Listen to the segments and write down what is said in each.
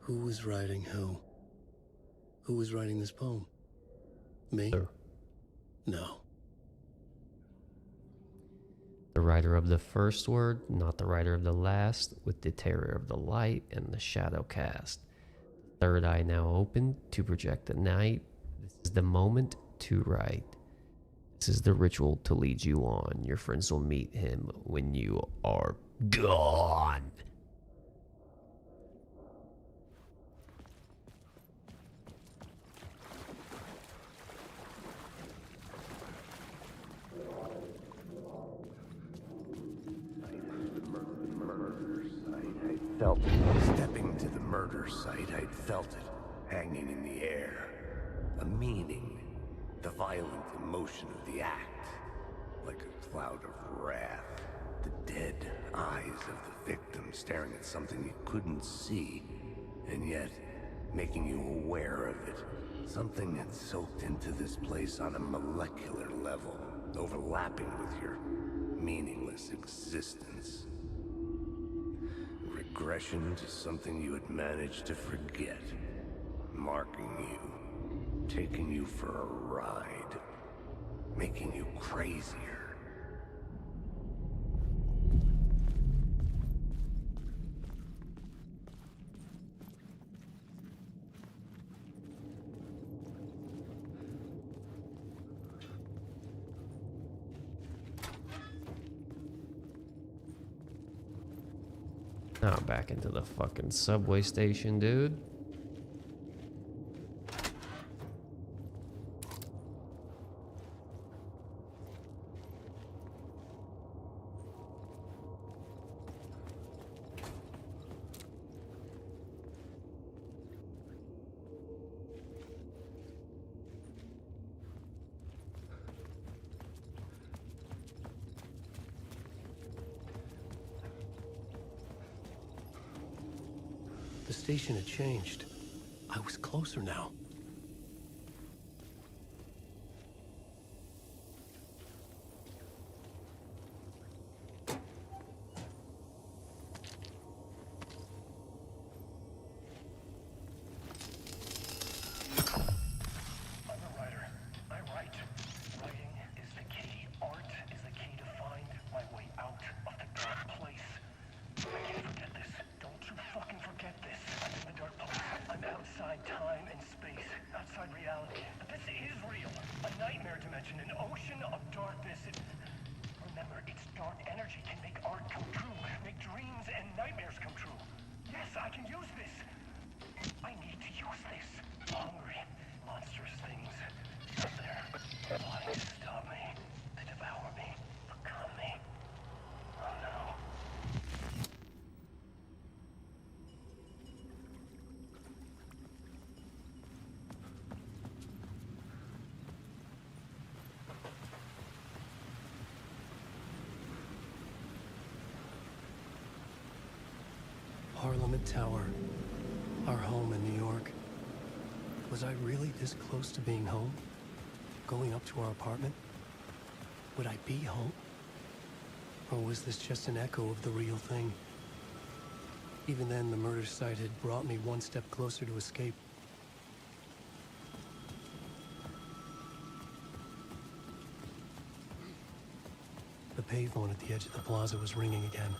Who was writing who? Who was writing this poem? Me? Sure. No. The writer of the first word, not the writer of the last, with the terror of the light and the shadow cast. Third eye now open to project the night. This is the moment to write. This is the ritual to lead you on. Your friends will meet him when you are gone. Felt it. Stepping to the murder site, I'd felt it, hanging in the air. A meaning, the violent emotion of the act, like a cloud of wrath. The dead eyes of the victim staring at something you couldn't see, and yet making you aware of it. Something had soaked into this place on a molecular level, overlapping with your meaningless existence. Regression to something you had managed to forget. Marking you. Taking you for a ride. Making you crazier. Now I'm back into the fucking subway station, dude. The station had changed. I was closer now. Parliament Tower, our home in New York. Was I really this close to being home? Going up to our apartment? Would I be home? Or was this just an echo of the real thing? Even then, the murder site had brought me one step closer to escape. The payphone at the edge of the plaza was ringing again.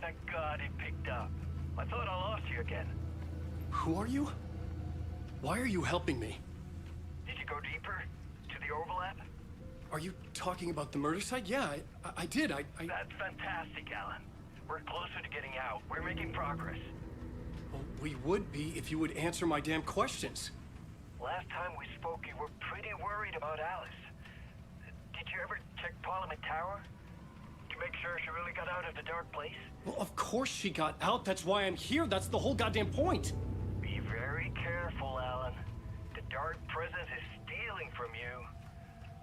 Thank God he picked up. I thought I lost you again. Who are you? Why are you helping me? Did you go deeper? To the overlap? Are you talking about the murder site? Yeah, I did. That's fantastic, Alan. We're closer to getting out. We're making progress. Well, we would be if you would answer my damn questions. Last time we spoke, you were pretty worried about Alice. Did you ever check Parliament Tower? To make sure she really got out of the dark place? Well, of course she got out. That's why I'm here. That's the whole goddamn point. Be very careful, Alan. The dark presence is stealing from you.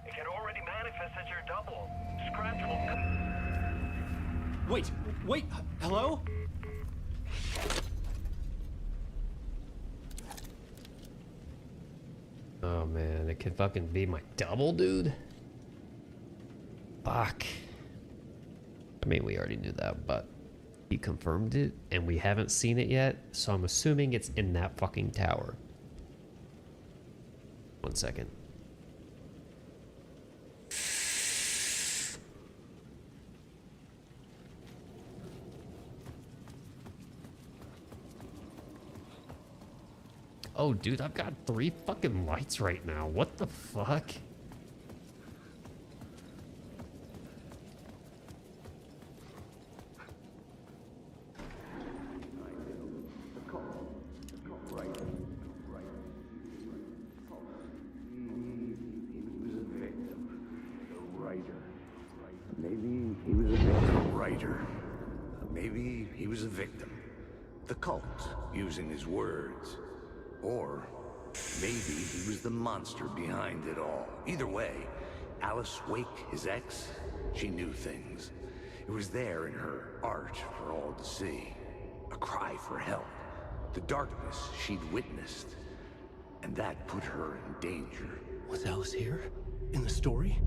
It can already manifest as your double. Scratch will come. Wait, hello? Oh Oh man, it could fucking be my double, dude. Fuck. I mean, we already knew that, but he confirmed it, and we haven't seen it yet, so I'm assuming it's in that fucking tower. 1 second. Oh, dude, I've got 3 fucking lights right now. What the fuck? Maybe he was a victim. Writer. Maybe he was a victim. The cult, using his words. Or maybe he was the monster behind it all. Either way, Alice Wake, his ex, she knew things. It was there in her art for all to see. A cry for help. The darkness she'd witnessed. And that put her in danger. Was Alice here? In the story?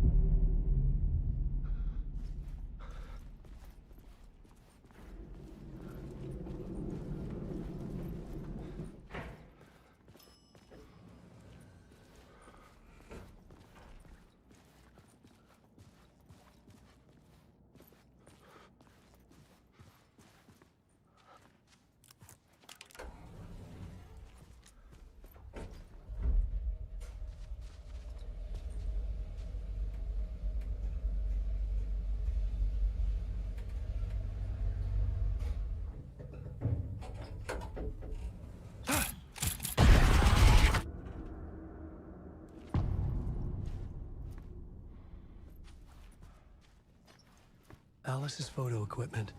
Alice's photo equipment.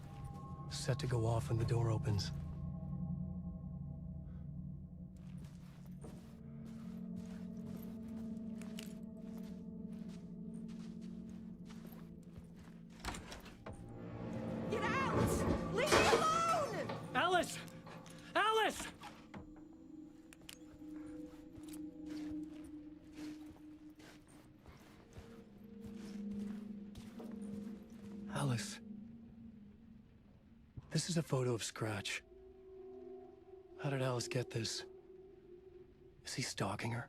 Set to go off when the door opens. Get out! Leave me alone! Alice! Alice! Alice. This is a photo of Scratch. How did Alice get this? Is he stalking her?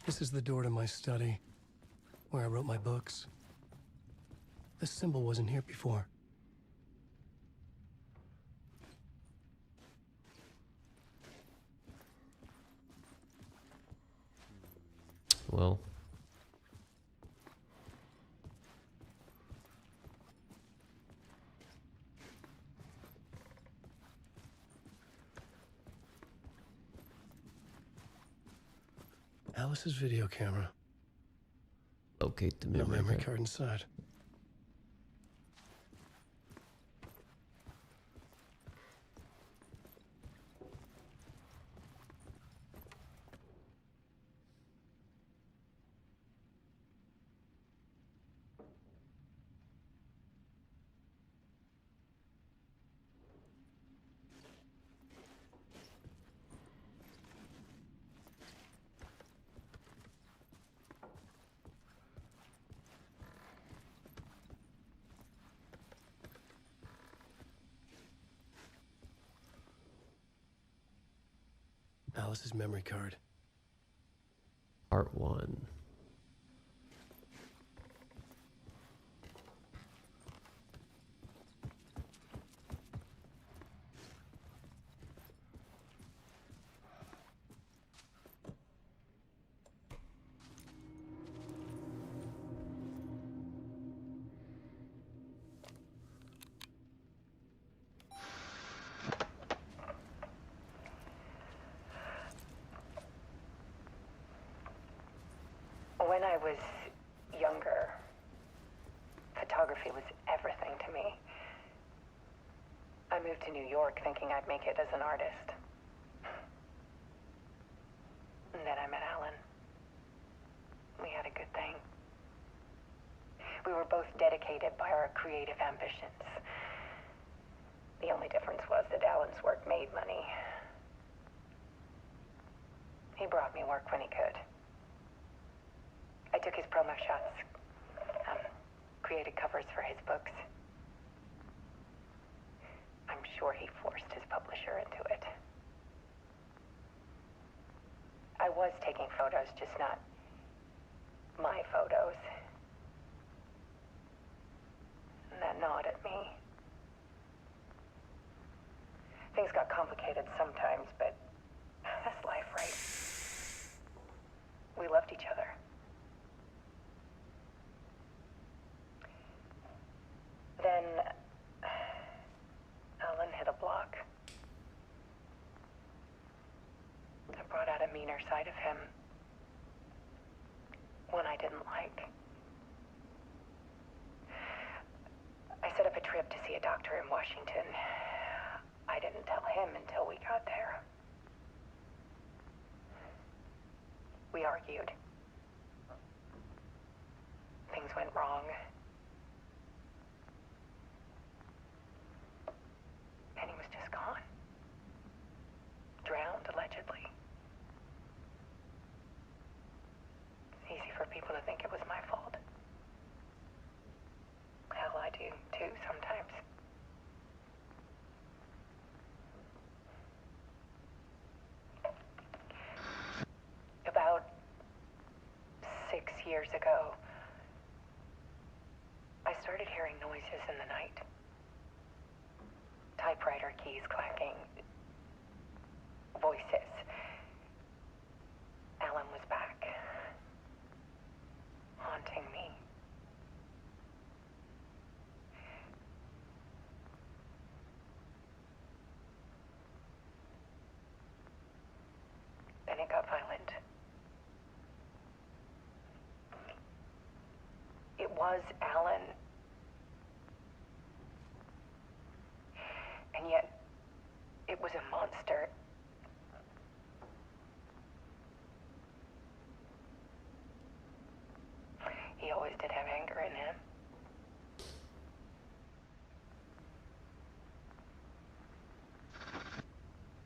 This is the door to my study, where I wrote my books. This symbol wasn't here before. Well. Alice's video camera. Locate the No memory memory card. card inside. Alice's memory card. Part 1. When I was younger, photography was everything to me. I moved moved to New York thinking I'd make it as an artist. And then I met Alan. We had a good thing. We were both dedicated by our creative ambitions. The only difference was that Alan's work made money. He brought me work when he could. I took his promo shots, created covers for his books. I'm sure he forced his publisher into it. I was taking photos, just not my photos. And that gnawed at me. Things got complicated sometimes, but that's life, right? We loved each other. Then Alan hit a block. I brought out a meaner side of him. One I didn't like. I set up a trip to see a doctor in Washington. I didn't tell him until we got there. We argued. Things went wrong. And he was just gone. Drowned, allegedly. It's easy for people to think it was my fault. Hell, I do too sometimes. About 6 years ago, I started hearing noises in the night. Typewriter keys clacking. Voices. Alan was back. Haunting me. Then it got violent. It was Alan. And yet, it was a monster. He always did have anger in him.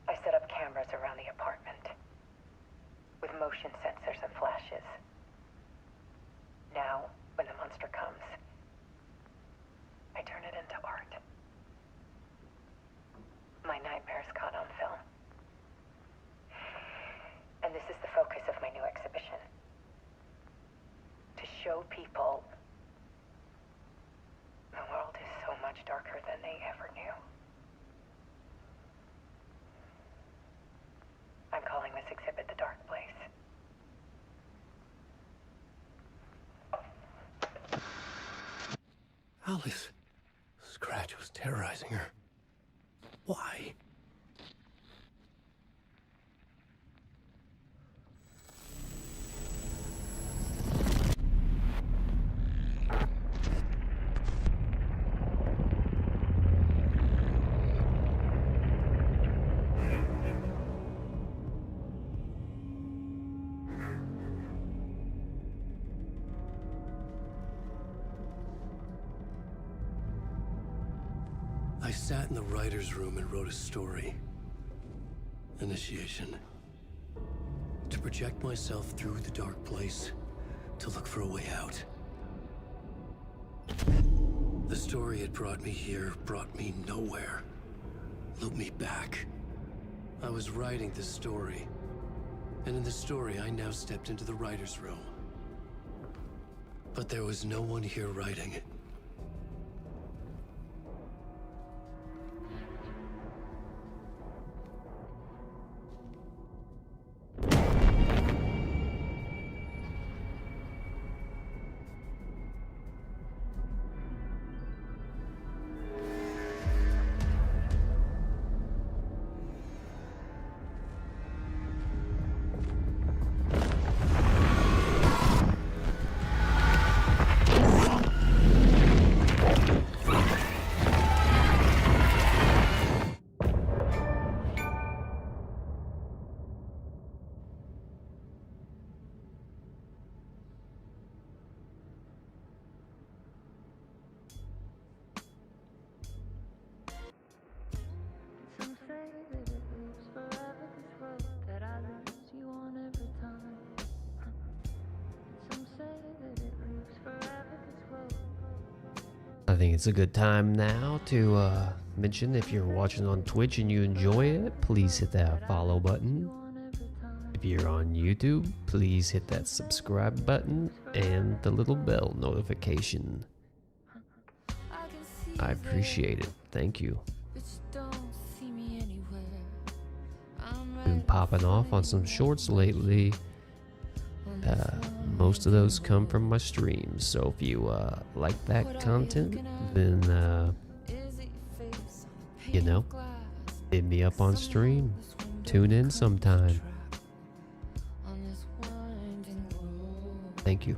I set up cameras around the apartment with motion sensors and flashes. Now, when the monster comes, I turn it into art. My nightmares caught on film. And this is the focus of my new exhibition. To show people the world is so much darker than they ever knew. I'm calling this exhibit The Dark Place. Alice. Scratch was terrorizing her. Why? I sat in the writer's room and wrote a story. Initiation. To project myself through the dark place, to look for a way out. The story had brought me here, brought me nowhere. Looped me back. I was writing the story. And in the story, I now stepped into the writer's room. But there was no one here writing it. think it's a good time now to mention, if you're watching on Twitch and you enjoy it, please hit that follow button. If you're on YouTube, please hit that subscribe button and the little bell notification. I appreciate it. Thank you. Been popping off on some shorts lately. Most of those come from my streams, so if you like that content, then you know, hit me up on stream. Tune in sometime. Thank you.